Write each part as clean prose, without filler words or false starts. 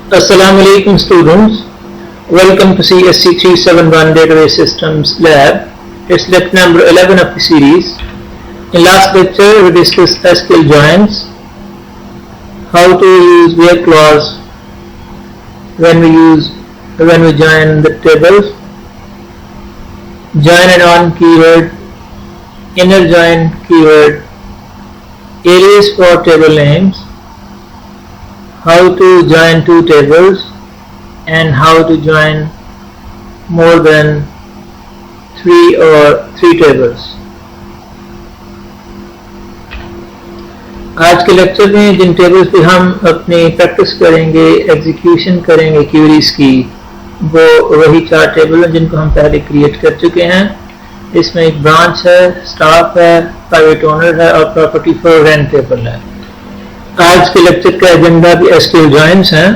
Assalamu alaikum students, welcome to CSC 371 Database Systems Lab. It's lecture number 11 of the series. In last lecture we discussed SQL joins, how to use where clause when we join the tables, join and on keyword, inner join keyword, alias for table names, how to join two tables, and how to join more than three tables. آج کے lecture میں جن tables پہ ہم اپنی practice کریں گے، execution کریں گے کیوریز کی، وہ وہی چار ٹیبل ہیں جن کو ہم پہلے کریٹ کر چکے ہیں. اس میں ایک برانچ ہے، اسٹاف ہے، پرائیویٹ اونر ہے اور پراپرٹی فار رینٹ ٹیبل ہے. آج کے لیکچر کا ایجنڈا بھی SQL جوائنس ہیں،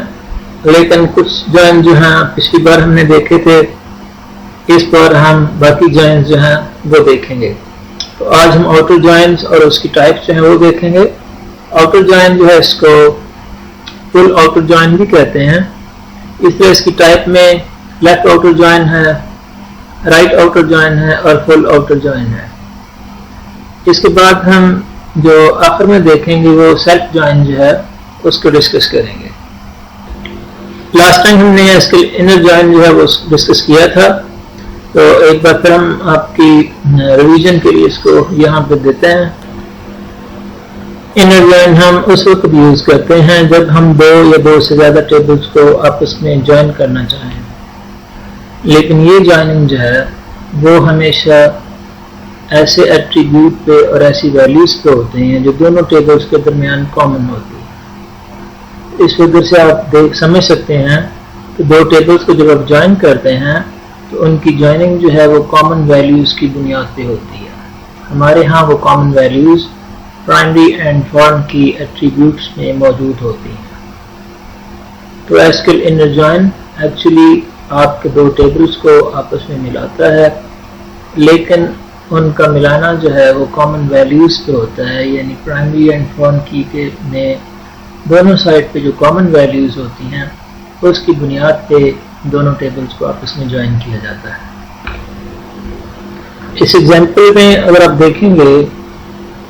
لیکن کچھ جوائن جو ہیں پچھلی بار ہم نے دیکھے تھے، اس بار ہم باقی جوائنس جو ہیں وہ دیکھیں گے. تو آج ہم آؤٹر جوائنس اور اس کی ٹائپس جو ہیں وہ دیکھیں گے. آؤٹر جوائن جو ہے اس کو فل آؤٹر جوائن بھی کہتے ہیں. اس طرح اس کی ٹائپ میں لیفٹ آؤٹر جوائن ہے، رائٹ آؤٹر جوائن ہے اور فل آؤٹر جوائن ہے. اس کے بعد ہم جو آخر میں دیکھیں گے وہ سیلف جوائن جو ہے اس کو ڈسکس کریں گے. لاسٹ ٹائم ہم نے اس کے انر جوائن جو ہے وہ ڈسکس کیا تھا، تو ایک بار پھر ہم آپ کی ریویژن کے لیے اس کو یہاں پہ دیتے ہیں. انر جوائن ہم اس وقت بھی یوز کرتے ہیں جب ہم دو یا دو سے زیادہ ٹیبلز کو آپس میں جوائن کرنا چاہیں، لیکن یہ جوائننگ جو ہے وہ ہمیشہ ایسے ایٹریبیوٹ پہ اور ایسی ویلیوز پہ ہوتے ہیں جو دونوں ٹیبلز کے درمیان کامن ہوتی ہے. اس وجہ سے آپ سمجھ سکتے ہیں کہ دو ٹیبلز کو جب آپ جوائن کرتے ہیں تو ان کی جوائننگ جو ہے وہ کامن ویلیوز کی بنیاد پہ ہوتی ہے. ہمارے ہاں وہ common values primary and form کی ایٹریبیوٹس میں موجود ہوتی ہیں. تو SQL انر جوائن ایکچولی آپ کے دو ٹیبلز کو آپس میں ملاتا ہے، لیکن ان کا ملانا جو ہے وہ کامن ویلیوز پہ ہوتا ہے، یعنی پرائمری اینڈ فارم کی کے میں دونوں سائڈ پہ جو کامن ویلیوز ہوتی ہیں اس کی بنیاد پہ دونوں ٹیبلز کو آپس میں جوائن کیا جاتا ہے. اس ایگزامپل میں اگر آپ دیکھیں گے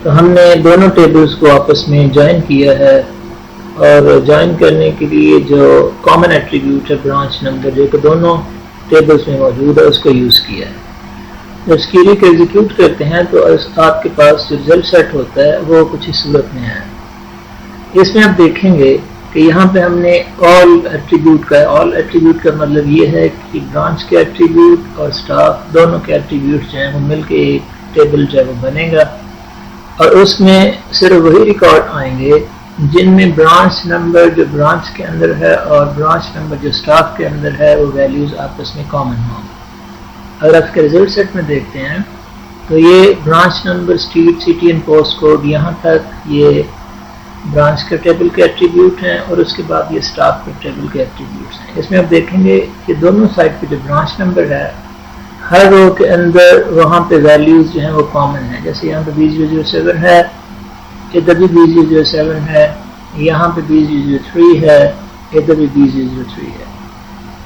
تو ہم نے دونوں ٹیبلز کو آپس میں جوائن کیا ہے، اور جوائن کرنے کے لیے جو کامن ایٹریبیوٹ ہے برانچ نمبر جو کہ دونوں ٹیبلز میں موجود ہے اس کو یوز کیا ہے. جب اس کیوری کو ایگزیکیوٹ کرتے ہیں تو آپ کے پاس جو رزلٹ سیٹ ہوتا ہے وہ کچھ اس صورت میں ہے. اس میں آپ دیکھیں گے کہ یہاں پہ ہم نے آل ایٹریبیوٹ کا مطلب یہ ہے کہ برانچ کے ایٹریبیوٹ اور اسٹاف دونوں کے ایٹریبیوٹ جو ہیں وہ مل کے ایک ٹیبل جو ہے وہ بنے گا، اور اس میں صرف وہی ریکارڈ آئیں گے جن میں برانچ نمبر جو برانچ کے اندر ہے اور برانچ نمبر جو اسٹاف کے اندر ہے وہ ویلیوز آپس میں کامن ہوں. اگر آپ کے ریزلٹ سیٹ میں دیکھتے ہیں تو یہ branch number, street, city and post code, یہاں تک یہ برانچ کے ٹیبل کے ایٹریبیوٹ ہیں، اور اس کے بعد یہ اسٹاف کے ٹیبل کے ایٹریبیوٹس ہیں. اس میں آپ دیکھیں گے کہ دونوں سائڈ پہ جو برانچ نمبر ہے ہر رو کے اندر وہاں پہ ویلیوز جو ہیں وہ کامن ہیں. جیسے یہاں پہ 2007 ہے، ادھر بھی 2007 ہے، یہاں پہ 2003 ہے، ادھر بھی 2003 ہے،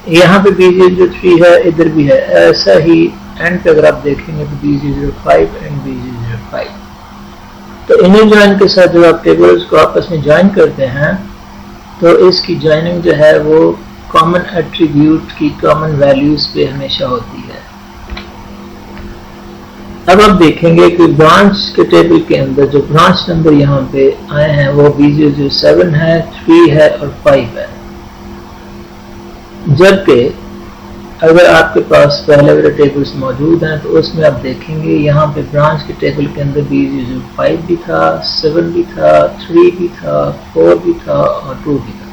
یہاں پہ 2003 ہے، ادھر بھی ہے. ایسا ہی اینڈ پہ اگر آپ دیکھیں گے تو 2005 اینڈ 2005. تو انر جوائن کے ساتھ جب آپ ٹیبلز کو آپس میں جوائن کرتے ہیں تو اس کی جوائننگ جو ہے وہ کامن ایٹریبیوٹ کی کامن ویلیوز پہ ہمیشہ ہوتی ہے. اب آپ دیکھیں گے کہ برانچ کے ٹیبل کے اندر جو برانچ نمبر یہاں پہ آئے ہیں وہ 2007 ہے، 3 ہے اور 5 ہے. جبکہ اگر آپ کے پاس پہلے والے ٹیبلز موجود ہیں تو اس میں آپ دیکھیں گے یہاں پہ برانچ کے ٹیبل کے اندر 2005 بھی تھا، 7 بھی تھا، 3 بھی تھا، 4 بھی تھا اور 2 بھی تھا.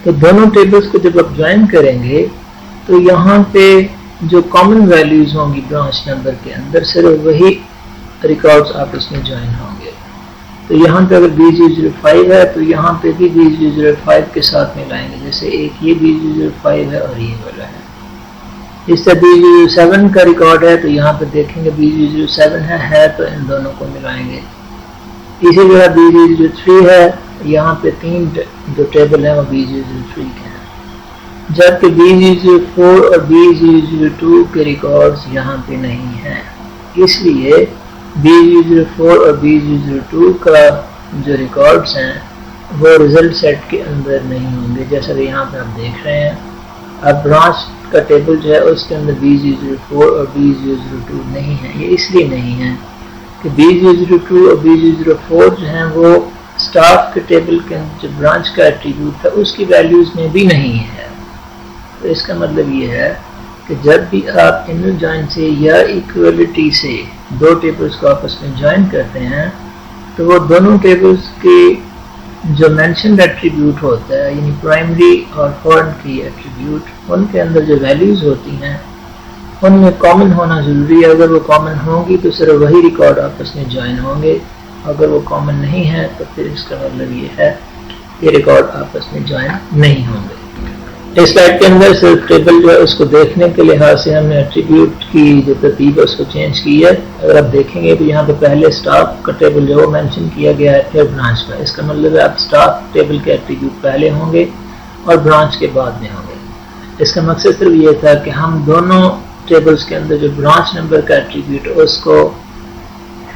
تو دونوں ٹیبلز کو جب آپ جوائن کریں گے تو یہاں پہ جو کامن ویلیوز ہوں گی برانچ نمبر کے اندر صرف وہی ریکارڈز آپس میں جوائن ہوں گے. تو یہاں پہ اگر 2005 ہے تو یہاں پہ بھی 2005 کے ساتھ ملائیں گے، جیسے ایک یہ 2005 ہے اور یہ والا ہے. اس طرح 2007 کا ریکارڈ ہے تو یہاں پہ دیکھیں گے 2007 ہے تو ان دونوں کو ملائیں گے. اسی طرح 2003 ہے یہاں پہ 3 جو ٹیبل ہیں وہ B003 کے ہیں، جبکہ B004 اور B002 کے ریکارڈز یہاں پہ نہیں ہیں. اس لیے B004 اور B002 کا جو ریکارڈز ہیں وہ ریزلٹ سیٹ کے اندر نہیں ہوں گے. جیسا کہ یہاں پہ آپ دیکھ رہے ہیں، اب برانچ کا ٹیبل جو ہے اس کے اندر B004 اور B002 نہیں ہے. یہ اس لیے نہیں ہے کہ B002 اور B004 جو ہیں وہ اسٹاف کے ٹیبل کے اندر جو برانچ کا ایٹریبیوٹ ہے اس کی ویلیوز میں بھی نہیں ہے. تو اس کا مطلب یہ ہے کہ جب بھی آپ انر جوائن سے یا ایکویلٹی سے دو ٹیبلز کو آپس میں جوائن کرتے ہیں تو وہ دونوں ٹیبلز کے جو مینشنڈ ایٹریبیوٹ ہوتا ہے، یعنی پرائمری اور فورن کی ایٹریبیوٹ، ان کے اندر جو ویلیوز ہوتی ہیں ان میں کامن ہونا ضروری ہے. اگر وہ کامن ہوں گی تو صرف وہی ریکارڈ آپس میں جوائن ہوں گے. اگر وہ کامن نہیں ہے تو پھر اس کا مطلب یہ ہے کہ ریکارڈ آپس میں جوائن نہیں ہوں گے. اس سلائڈ کے اندر صرف ٹیبل جو ہے اس کو دیکھنے کے لحاظ سے ہم نے ایٹریبیوٹ کی جو ترتیب ہے اس کو چینج کی ہے. اگر آپ دیکھیں گے تو یہاں پہ پہلے اسٹاف کا ٹیبل جو ہے وہ مینشن کیا گیا ہے، پھر برانچ کا. اس کا مطلب ہے آپ اسٹاف ٹیبل کے ایٹریبیوٹ پہلے ہوں گے اور برانچ کے بعد میں ہوں گے. اس کا مقصد صرف یہ تھا کہ ہم دونوں ٹیبلز کے اندر جو برانچ نمبر کا ایٹریبیوٹ اس کو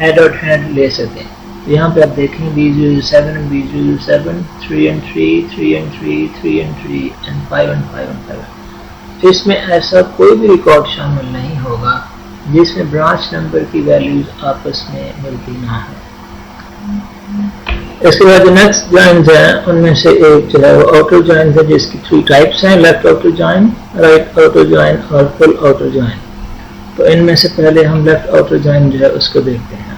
ہیڈ اور ہینڈ لے سکیں. یہاں پہ آپ دیکھیں B07 and B07, 3 and 3, 3 and 3, 3 and 3 and 5 and 5 and 5. اس میں ایسا کوئی بھی ریکارڈ شامل نہیں ہوگا جس میں برانچ نمبر کی ویلیوز آپس میں ملتی نہ ہوں. اس کے بعد جو نیکسٹ جوائنز ہیں ان میں سے ایک جو ہے وہ آٹو جوائنز ہے جس کی 3 ٹائپس ہیں، left outer join, right outer join اور فل آٹو جوائن. تو ان میں سے پہلے ہم لیفٹ آٹو جوائن جو ہے اس کو دیکھتے ہیں.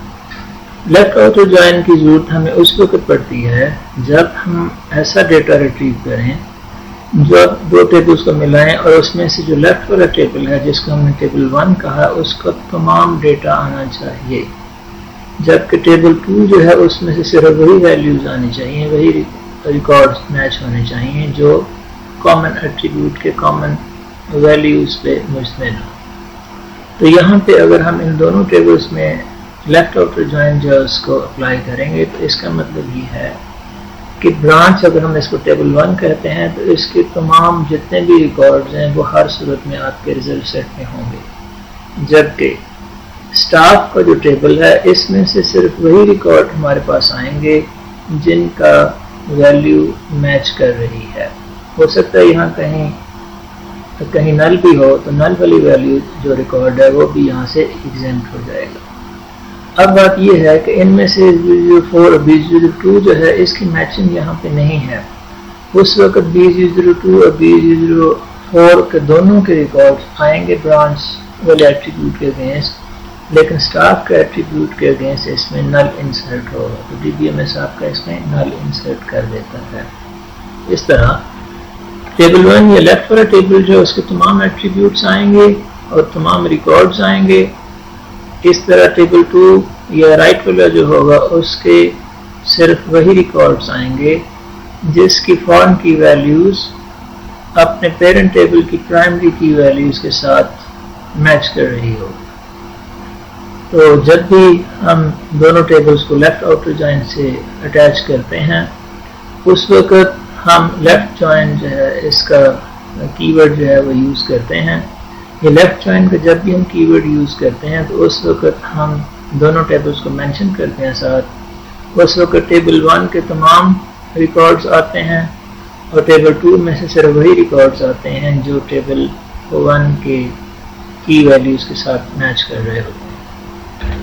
لیفٹ آٹو جوائن کی ضرورت ہمیں اس وقت پڑتی ہے جب ہم ایسا ڈیٹا ریٹریو کریں جو دو ٹیبلز کو ملائیں اور اس میں سے جو لیفٹ والا ٹیبل ہے جس کو ہم نے ٹیبل 1 کہا اس کا تمام ڈیٹا آنا چاہیے، جبکہ ٹیبل 2 جو ہے اس میں سے صرف وہی ویلیوز آنی چاہیے، وہی ریکارڈز میچ ہونے چاہیے جو کامن ایٹریبیوٹ کے کامن ویلیوز پہ مشتمل ہوں. تو یہاں پہ اگر ہم ان دونوں ٹیبلز میں لیفٹ آٹو جوائن جو ہے اس کو اپلائی کریں گے تو اس کا مطلب یہ ہے کہ برانچ اگر ہم اس کو ٹیبل 1 کہتے ہیں تو اس کے تمام جتنے بھی ریکارڈز ہیں وہ ہر صورت میں آپ کے ریزلٹ سیٹ میں ہوں گے، جبکہ اسٹاف کا جو ٹیبل ہے اس میں سے صرف وہی ریکارڈ ہمارے پاس آئیں گے جن کا ویلیو میچ کر رہی ہے. ہو سکتا ہے یہاں کہیں نل بھی ہو تو نل والی ویلیو جو ریکارڈ ہے وہ بھی یہاں سے ایگزمپٹ ہو جائے گا. اب بات یہ ہے کہ ان میں سے B04 اور B02 جو ہے اس کی میچنگ یہاں پہ نہیں ہے. اس وقت B02 اور B04 کے دونوں کے ریکارڈ آئیں گے برانچ والے ایٹریبیوٹ کے اگینسٹ، لیکن اسٹاف کے ایٹریبیوٹ کے اگینسٹ اس میں نل انسرٹ ہوگا. تو DBMS آپ کا اس میں نل انسرٹ کر دیتا ہے. اس طرح ٹیبل 1 یا لیفٹ والا ٹیبل جو اس کے تمام ایٹریبیوٹس آئیں گے اور تمام ریکارڈز آئیں گے. اس طرح ٹیبل 2 یا رائٹ والا جو ہوگا اس کے صرف وہی ریکارڈز آئیں گے جس کی فارن کی ویلیوز اپنے پیرنٹ ٹیبل کی پرائمری کی ویلیوز کے ساتھ میچ کر رہی ہو. تو جب بھی ہم دونوں ٹیبلز کو لیفٹ آٹو جوائن سے اٹیچ کرتے ہیں اس وقت ہم لیفٹ جوائن جو ہے اس کا کی ورڈ جو ہے وہ یوز کرتے ہیں. یہ لیفٹ جوائن کا جب بھی ہم کی ورڈ یوز کرتے ہیں تو اس وقت ہم دونوں ٹیبلز کو مینشن کرتے ہیں ساتھ. اس وقت ٹیبل 1 کے تمام ریکارڈز آتے ہیں اور ٹیبل 2 میں سے صرف وہی ریکارڈز آتے ہیں جو ٹیبل 1 کے کی ویلیوز کے ساتھ میچ کر رہے ہوتے ہیں.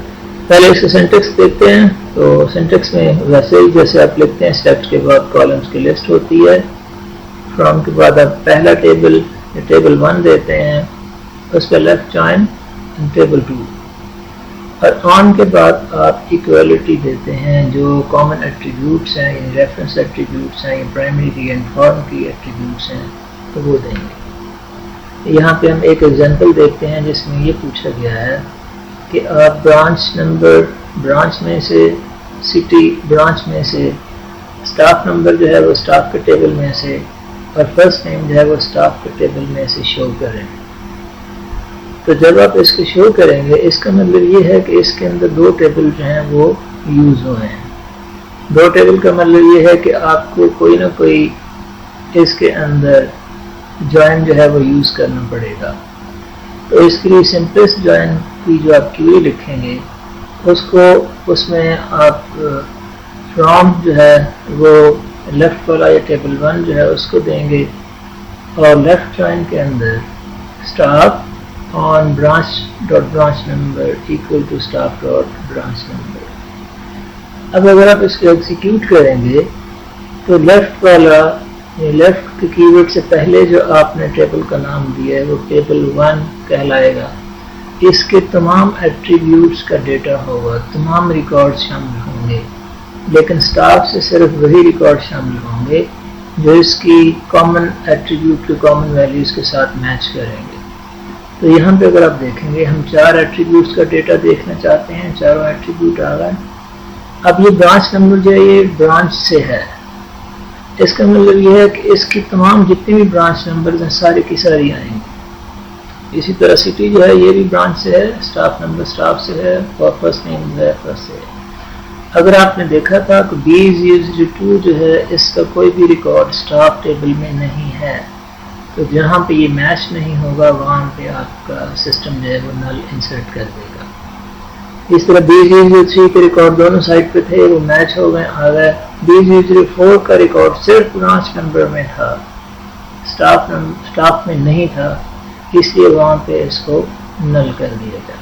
پہلے اس کا سینٹیکس دیکھتے ہیں. تو سینٹیکس میں ویسے ہی جیسے آپ لکھتے ہیں اسٹیپس کے بعد کالمز کی لسٹ ہوتی ہے. فرام کے بعد آپ پہلا ٹیبل 1 دیتے ہیں، اس پہ لیفٹ جوائن ٹیبل 2 اور آن کے بعد آپ ایکویلٹی دیتے ہیں جو کامن ایٹریبیوٹس ہیں یعنی ریفرنس ایٹریبیوٹس ہیں یا پرائمری کی اینڈ فارم کی ایٹریبیوٹس ہیں تو وہ دیں گے. یہاں پہ ہم ایک ایگزامپل دیکھتے ہیں جس میں یہ پوچھا گیا ہے کہ آپ برانچ نمبر، برانچ میں سے سٹی، برانچ میں سے اسٹاف نمبر جو ہے وہ اسٹاف کے ٹیبل میں سے اور فرسٹ نیم جو ہے وہ اسٹاف کے ٹیبل میں سے شو کریں. تو جب آپ اس کو شو کریں گے اس کا مطلب یہ ہے کہ اس کے اندر دو ٹیبل جو ہیں وہ یوز ہوئے ہیں. دو ٹیبل کا مطلب یہ ہے کہ آپ کو کوئی نہ کوئی اس کے اندر جوائن جو ہے وہ یوز کرنا پڑے گا. تو اس کے لیے سمپلسٹ جوائن کی جو آپ کیوری لکھیں گے اس میں آپ فرام جو ہے وہ لیفٹ والا یا ٹیبل 1 جو ہے اس کو دیں گے اور لیفٹ جوائن کے اندر staff on branch number equal to staff.branch number. اب اگر آپ اس کو ایگزیکیوٹ کریں گے تو لیفٹ والا لیفٹ کے کی ورڈ سے پہلے جو آپ نے ٹیبل کا نام دیا ہے وہ ٹیبل 1 کہلائے گا. اس کے تمام ایٹریبیوٹس کا ڈیٹا ہوگا, تمام ریکارڈ شامل ہوں گے, لیکن اسٹاف سے صرف وہی ریکارڈ شامل ہوں گے جو اس کی کامن ایٹریبیوٹ کے کامن ویلیوز کے ساتھ میچ کریں گے. تو یہاں پہ اگر آپ دیکھیں گے ہم 4 ایٹریبیوٹس کا ڈیٹا دیکھنا چاہتے ہیں, چاروں ایٹریبیوٹ آ گئے. اب یہ برانچ نمبر جو ہے یہ برانچ سے ہے, اس کا مطلب یہ ہے کہ اس کی تمام جتنی بھی برانچ نمبرز ہیں ساری کی ساری آئیں گی. اسی طرح سٹی جو ہے یہ بھی برانچ سے ہے, اسٹاف نمبر اسٹاف سے ہے, اور فرسٹ نیم فرسٹ سے ہے. اگر آپ نے دیکھا تھا کہ B002 جو ہے اس کا کوئی بھی ریکارڈ اسٹاف ٹیبل میں نہیں ہے, تو جہاں پہ یہ میچ نہیں ہوگا وہاں پہ آپ کا سسٹم جو ہے وہ نل انسرٹ کر دے گا. اس طرح B003 کے ریکارڈ دونوں سائٹ پہ تھے, وہ میچ ہو گئے, آ گئے. B004 کا ریکارڈ صرف برانچ نمبر میں تھا, اسٹاف میں نہیں تھا, اس لیے وہاں پہ اس کو نل کر دیا گیا.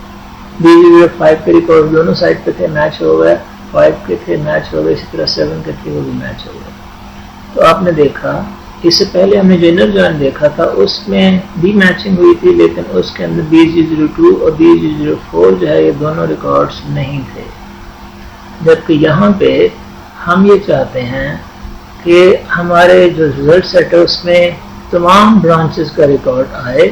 B005 کے ریکارڈ دونوں سائٹ پہ تھے, میچ ہو گئے, 5 کے تھے میچ ہو گئے, اسی طرح 7 کے تھے وہ بھی میچ ہو گئے. تو آپ نے دیکھا اس سے پہلے ہم نے جو انر جوائن دیکھا تھا اس میں بھی میچنگ ہوئی تھی, لیکن اس کے اندر B002 اور B004 جو ہے یہ دونوں ریکارڈز نہیں تھے. جبکہ یہاں پہ ہم یہ چاہتے ہیں کہ ہمارے جو ریزلٹ سیٹ ہے اس میں تمام برانچز کا ریکارڈ آئے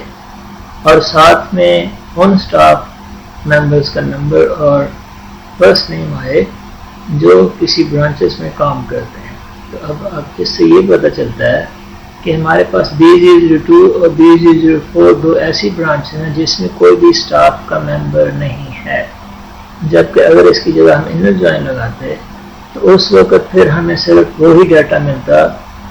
اور ساتھ میں ان اسٹاف ممبرز کا نمبر اور فرسٹ نیم آئے جو کسی برانچز میں کام کرتے ہیں. تو اب اس سے یہ پتہ چلتا ہے کہ ہمارے پاس B002 اور B004 دو ایسی برانچ ہیں جس میں کوئی بھی اسٹاف کا ممبر نہیں ہے, جبکہ اگر اس کی جگہ ہم انر جوائن لگاتے تو اس وقت پھر ہمیں صرف وہی ڈیٹا ملتا,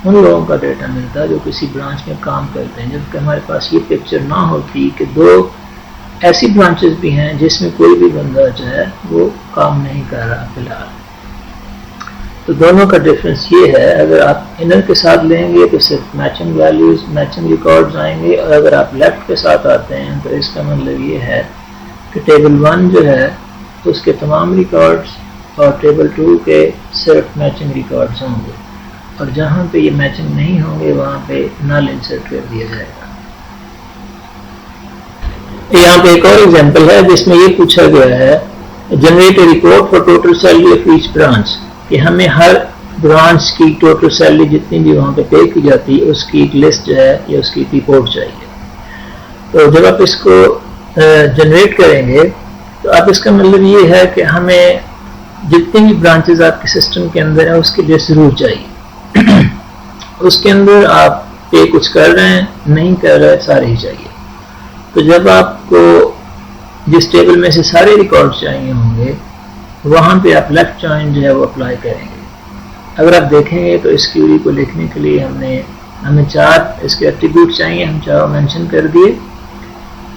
ان لوگوں کا ڈیٹا ملتا جو کسی برانچ میں کام کرتے ہیں. جبکہ ہمارے پاس یہ پکچر نہ ہوتی کہ دو ایسی برانچز بھی ہیں جس میں کوئی بھی بندہ جو ہے وہ کام نہیں کر رہا فی الحال. تو دونوں کا ڈفرینس یہ ہے, اگر آپ انر کے ساتھ لیں گے تو صرف میچنگ ویلیوز میچنگ ریکارڈز آئیں گے, اور اگر آپ لیفٹ کے ساتھ آتے ہیں تو اس کا مطلب یہ ہے کہ ٹیبل 1 جو ہے اس کے تمام ریکارڈز اور ٹیبل 2 کے صرف میچنگ ریکارڈز ہوں گے, اور جہاں پہ یہ میچنگ نہیں ہوں گے وہاں پہ نل انسرٹ کر دیا جائے گا. یہاں پہ ایک اور ایگزامپل ہے جس میں یہ پوچھا گیا ہے generate a report for total salary of each branch, کہ ہمیں ہر برانچ کی ٹوٹل سیلری جتنی بھی وہاں پہ پے کی جاتی ہے اس کی ایک لسٹ جو ہے یا اس کی رپورٹ چاہیے. تو جب آپ اس کو جنریٹ کریں گے تو اب اس کا مطلب یہ ہے کہ ہمیں جتنی بھی برانچز آپ کے سسٹم کے اندر ہیں اس کی لسٹ ضرور چاہیے. اس کے اندر آپ پے کچھ کر رہے ہیں نہیں کر رہے سارے ہی چاہیے. تو جب آپ کو جس ٹیبل میں سے سارے ریکارڈ چاہیے ہوں گے وہاں پہ آپ لیفٹ جوائن جو ہے وہ اپلائی کریں گے. اگر آپ دیکھیں گے تو اس کیوری کو لکھنے کے لیے ہمیں 4 اس کے ایٹریبیوٹ چاہیے, ہم 4 مینشن کر دیے.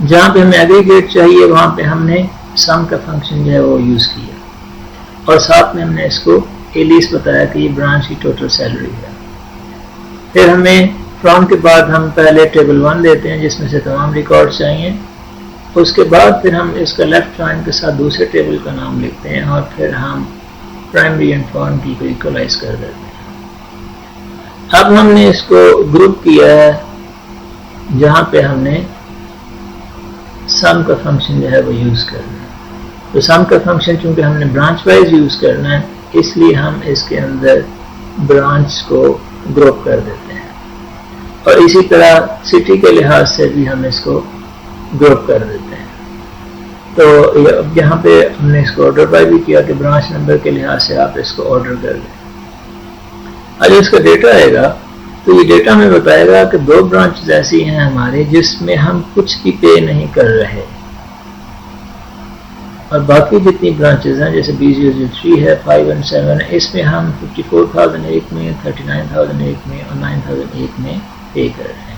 جہاں پہ ہمیں ایگریگیٹ چاہیے وہاں پہ ہم نے سم کا فنکشن جو ہے وہ یوز کیا, اور ساتھ میں ہم نے اس کو ایلیس بتایا کہ یہ برانچ کی ٹوٹل سیلری ہے. پھر ہمیں فرام کے بعد ہم پہلے ٹیبل 1 لیتے ہیں جس میں سے تمام ریکارڈ چاہیے, اس کے بعد پھر ہم اس کا لیفٹ جوائن کے ساتھ دوسرے ٹیبل کا نام لکھتے ہیں, اور پھر ہم پرائمری اینڈ فارم کی کو ایکولائز کر دیتے ہیں. اب ہم نے اس کو گروپ کیا ہے جہاں پہ ہم نے سم کا فنکشن جو ہے وہ یوز کرنا ہے. تو سم کا فنکشن چونکہ ہم نے برانچ وائز یوز کرنا ہے اس لیے ہم اس کے اندر برانچ کو گروپ کر دیتے ہیں, اور اسی طرح سٹی کے لحاظ سے بھی ہم اس کو گروپ کر دیتے ہیں. تو یہاں پہ ہم نے اس کو آرڈر بائی بھی کیا کہ برانچ نمبر کے لحاظ سے آپ اس کو آرڈر کر لیں. اگر اس کا ڈیٹا آئے گا تو یہ ڈیٹا ہمیں بتائے گا کہ 2 برانچز ایسی ہیں ہمارے جس میں ہم کچھ بھی پے نہیں کر رہے. اور باقی جتنی برانچز ہیں جیسے B003 ہے 5 اور 7 ہے، اس میں ہم 54,001 میں 39,001 میں اور 9,001 میں پے کر رہے ہیں۔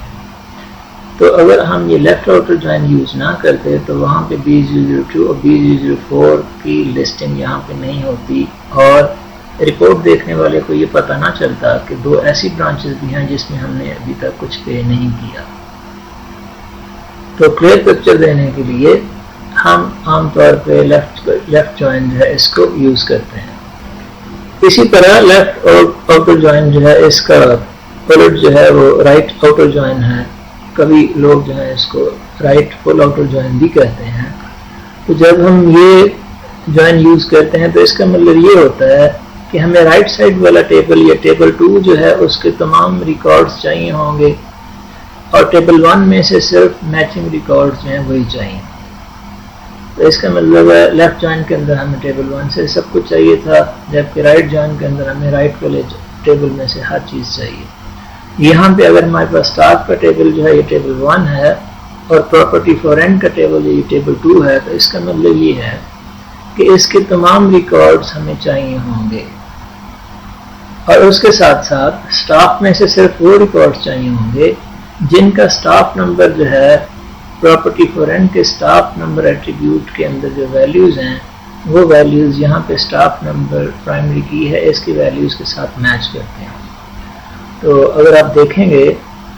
تو اگر ہم یہ لیفٹ آؤٹر جوائن یوز نہ کرتے تو وہاں پہ B002 اور B004 کی لسٹنگ یہاں پہ نہیں ہوتی، اور رپورٹ دیکھنے والے کو یہ پتہ نہ چلتا کہ دو ایسی برانچز بھی ہیں جس میں ہم نے ابھی تک کچھ پے نہیں کیا۔ تو کلیئر پکچر دینے کے لیے ہم عام طور پہ لیفٹ جوائن جو ہے اس کو یوز کرتے ہیں۔ اسی طرح لیفٹ آؤٹر جوائن جو ہے اس کا الٹ جو ہے وہ رائٹ آؤٹر جوائن ہے، کبھی لوگ جو ہے اس کو رائٹ فل آؤٹر جوائن بھی کہتے ہیں۔ تو جب ہم یہ جوائن یوز کرتے ہیں تو اس کا مطلب یہ ہوتا ہے کہ ہمیں رائٹ سائڈ والا ٹیبل یا ٹیبل 2 جو ہے اس کے تمام ریکارڈز چاہیے ہوں گے، اور ٹیبل 1 میں سے صرف میچنگ ریکارڈز جو ہیں وہی چاہیے۔ تو اس کا مطلب ہے لیفٹ جوائن کے اندر ہمیں ٹیبل 1 سے سب کچھ چاہیے تھا، جبکہ رائٹ جوائن کے اندر ہمیں رائٹ والے ٹیبل میں سے ہر چیز چاہیے۔ یہاں پہ اگر ہمارے پاس اسٹاف کا ٹیبل جو ہے یہ ٹیبل 1 ہے اور پراپرٹی فار رینٹ کا ٹیبل یہ ٹیبل 2 ہے، تو اس کا مطلب یہ ہے کہ اس کے تمام ریکارڈز ہمیں چاہیے ہوں گے، اور اس کے ساتھ ساتھ اسٹاف میں سے صرف وہ ریکارڈز چاہیے ہوں گے جن کا اسٹاف نمبر جو ہے پراپرٹی فار رینٹ کے اسٹاف نمبر ایٹریبیوٹ کے اندر جو ویلیوز ہیں وہ ویلیوز یہاں پہ اسٹاف نمبر پرائمری کی ہے اس کی ویلیوز کے ساتھ میچ کرتے ہیں۔ تو اگر آپ دیکھیں گے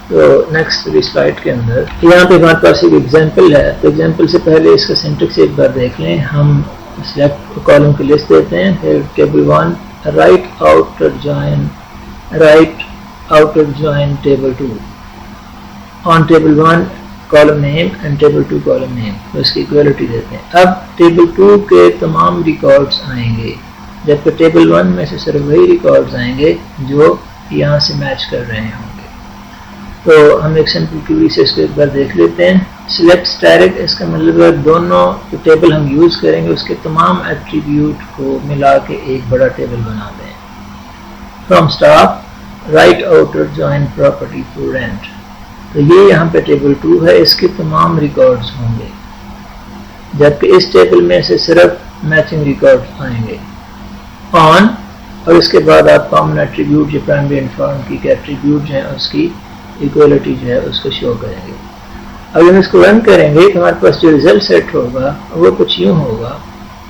تو نیکسٹ سلائڈ کے اندر یہاں پہ ہمارے پاس ایک ایگزامپل ہے، تو ایگزامپل سے پہلے اس کا سینٹیکس ایک بار دیکھ لیں۔ ہم سلیکٹ کالم کی لسٹ دیتے ہیں، پھر table 1 right outer join table 2 on table 1 column name and table 2 column name, تو اس کی ایکویلٹی دیتے ہیں۔ اب ٹیبل 2 کے تمام ریکارڈز آئیں گے، جبکہ ٹیبل 1 میں سے صرف وہی ریکارڈز آئیں گے جو یہاں سے میچ کر رہے ہوں گے۔ تو ہم ایک سمپل کیوری سے اس کو ایک بار دیکھ لیتے ہیں۔ سلیکٹ اسٹیرک، اس کا مطلب ہے دونوں جو ٹیبل ہم یوز کریں گے اس کے تمام ایٹریبیوٹ کو ملا کے ایک بڑا ٹیبل بنا دیں۔ From staff right outer join property for rent, تو یہ یہاں پہ ٹیبل 2 ہے، اس کے تمام ریکارڈز ہوں گے، جبکہ اس ٹیبل میں سے صرف میچنگ ریکارڈز آئیں گے۔ آن، اور اس کے بعد آپ کامن ایٹریبیوٹ جو پرائمری اینڈ فارم کی ایٹریبیوٹ جو ہے اس کی ایکویلٹی جو ہے اس کو شو کریں گے۔ اگر ہم اس کو رن کریں گے تو ہمارے پاس جو ریزلٹ سیٹ ہوگا وہ کچھ یوں ہوگا،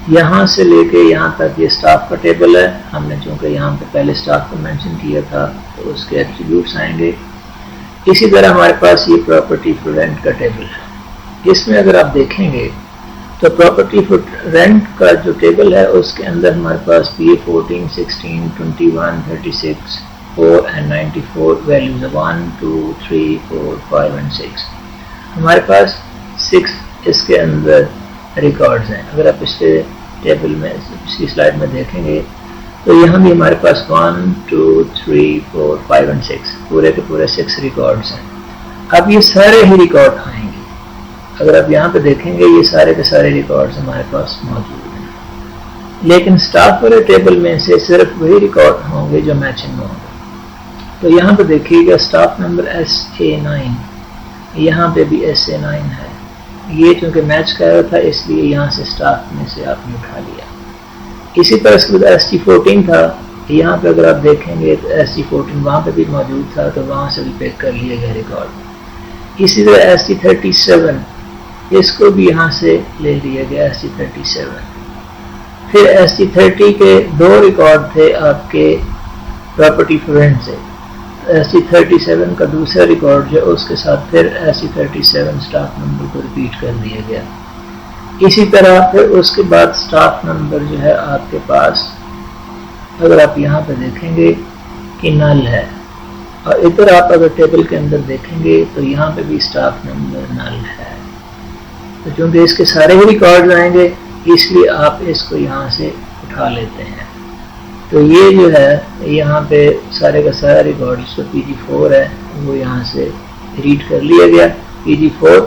یہاں سے لے کے یہاں تک یہ اسٹاف کا ٹیبل ہے، ہم نے چونکہ یہاں پہ پہلے اسٹاف کو مینشن کیا تھا تو اس کے ایٹریبیوٹس آئیں گے۔ اسی طرح ہمارے پاس یہ پراپرٹی فار رینٹ کا ٹیبل ہے، اس میں اگر آپ دیکھیں گے تو پراپرٹی فار رینٹ کا جو ٹیبل ہے اس کے اندر ہمارے پاس PA 14, 16, 21, 36, 4 and 94 ویلیوز 1, 2, 3, 4, 5 and 6، ہمارے پاس 6 اس کے اندر ریکارڈز ہیں۔ اگر آپ پچھلے ٹیبل میں پچھلی سلائڈ میں دیکھیں گے تو یہاں بھی ہمارے پاس 1, 2, 3, 4, 5 and 6 پورے کے پورے 6 ریکارڈز ہیں۔ اب یہ سارے ہی ریکارڈ آئیں گے، اگر آپ یہاں پہ دیکھیں گے یہ سارے کے سارے ریکارڈز ہمارے پاس موجود ہیں، لیکن اسٹاف والے ٹیبل میں سے صرف وہی ریکارڈ ہوں گے جو میچنگ ہوں گے۔ تو یہاں پہ دیکھیے گا اسٹاف نمبر SA9، یہاں پہ بھی SA9 ہے، یہ چونکہ میچ کر رہا تھا اس لیے یہاں سے اسٹاف میں سے آپ نے اٹھا لیا۔ اسی طرح اس کے بعد ST14 تھا، یہاں پہ اگر آپ دیکھیں گے تو ST14 وہاں پہ بھی موجود تھا تو وہاں سے بھی پیک کر لیا گیا ریکارڈ۔ اسی طرح ST37 اس کو بھی یہاں سے لے لیا گیا ST37۔ پھر ST30 کے 2 ریکارڈ تھے آپ کے پراپرٹی فار رینٹ سے، ST37 کا دوسرا ریکارڈ جو اس کے ساتھ پھر ST37 اسٹاف نمبر کو ریپیٹ کر دیا گیا۔ اسی طرح پھر اس کے بعد اسٹاف نمبر جو ہے آپ کے پاس اگر آپ یہاں پہ دیکھیں گے کہ نل ہے، اور ادھر آپ اگر ٹیبل کے اندر دیکھیں گے تو یہاں پہ بھی اسٹاف نمبر نل ہے۔ تو چونکہ اس کے سارے ہی ریکارڈ آئیں گے اس لیے آپ اس کو یہاں سے اٹھا لیتے ہیں۔ تو یہ جو ہے یہاں پہ سارے کا سارا ریکارڈ جس کو PG4 ہے وہ یہاں سے ریڈ کر لیا گیا PG4،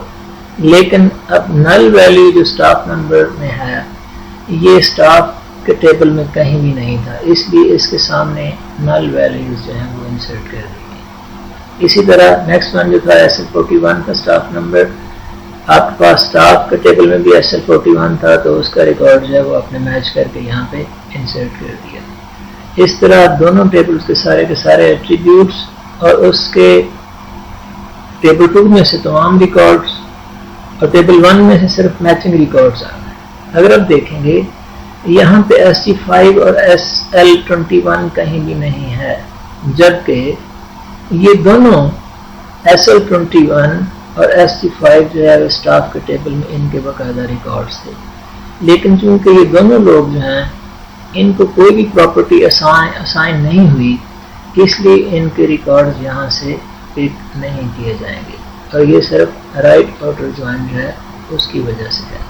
لیکن اب نل ویلیو جو اسٹاف نمبر میں ہے یہ اسٹاف کے ٹیبل میں کہیں بھی نہیں تھا، اس لیے اس کے سامنے نل ویلیوز جو ہیں وہ انسرٹ کر دی گئی۔ اسی طرح نیکسٹ ون جو تھا SL41 کا اسٹاف نمبر، آپ کے پاس اسٹاف کے ٹیبل میں بھی SL41 تھا تو اس کا ریکارڈ جو ہے وہ آپ نے میچ کر کے یہاں پہ انسرٹ کر دیا. اس طرح دونوں ٹیبلز کے سارے ایٹریبیوٹس اور اس کے ٹیبل 2 میں سے تمام ریکارڈز اور ٹیبل 1 میں سے صرف میچنگ ریکارڈز آ گئے. اگر آپ دیکھیں گے یہاں پہ SG5 اور SL21 کہیں بھی نہیں ہے، جبکہ یہ دونوں SL21 اور SG5 جو ہے اسٹاف کے ٹیبل میں ان کے باقاعدہ ریکارڈز تھے. لیکن چونکہ یہ دونوں لوگ جو ہیں ان کو کوئی بھی پراپرٹی اسائن نہیں ہوئی، اس لیے ان کے ریکارڈز یہاں سے پک نہیں کیے جائیں گے، اور یہ صرف رائٹ آؤٹر جوائن جو ہے اس کی وجہ سے ہے.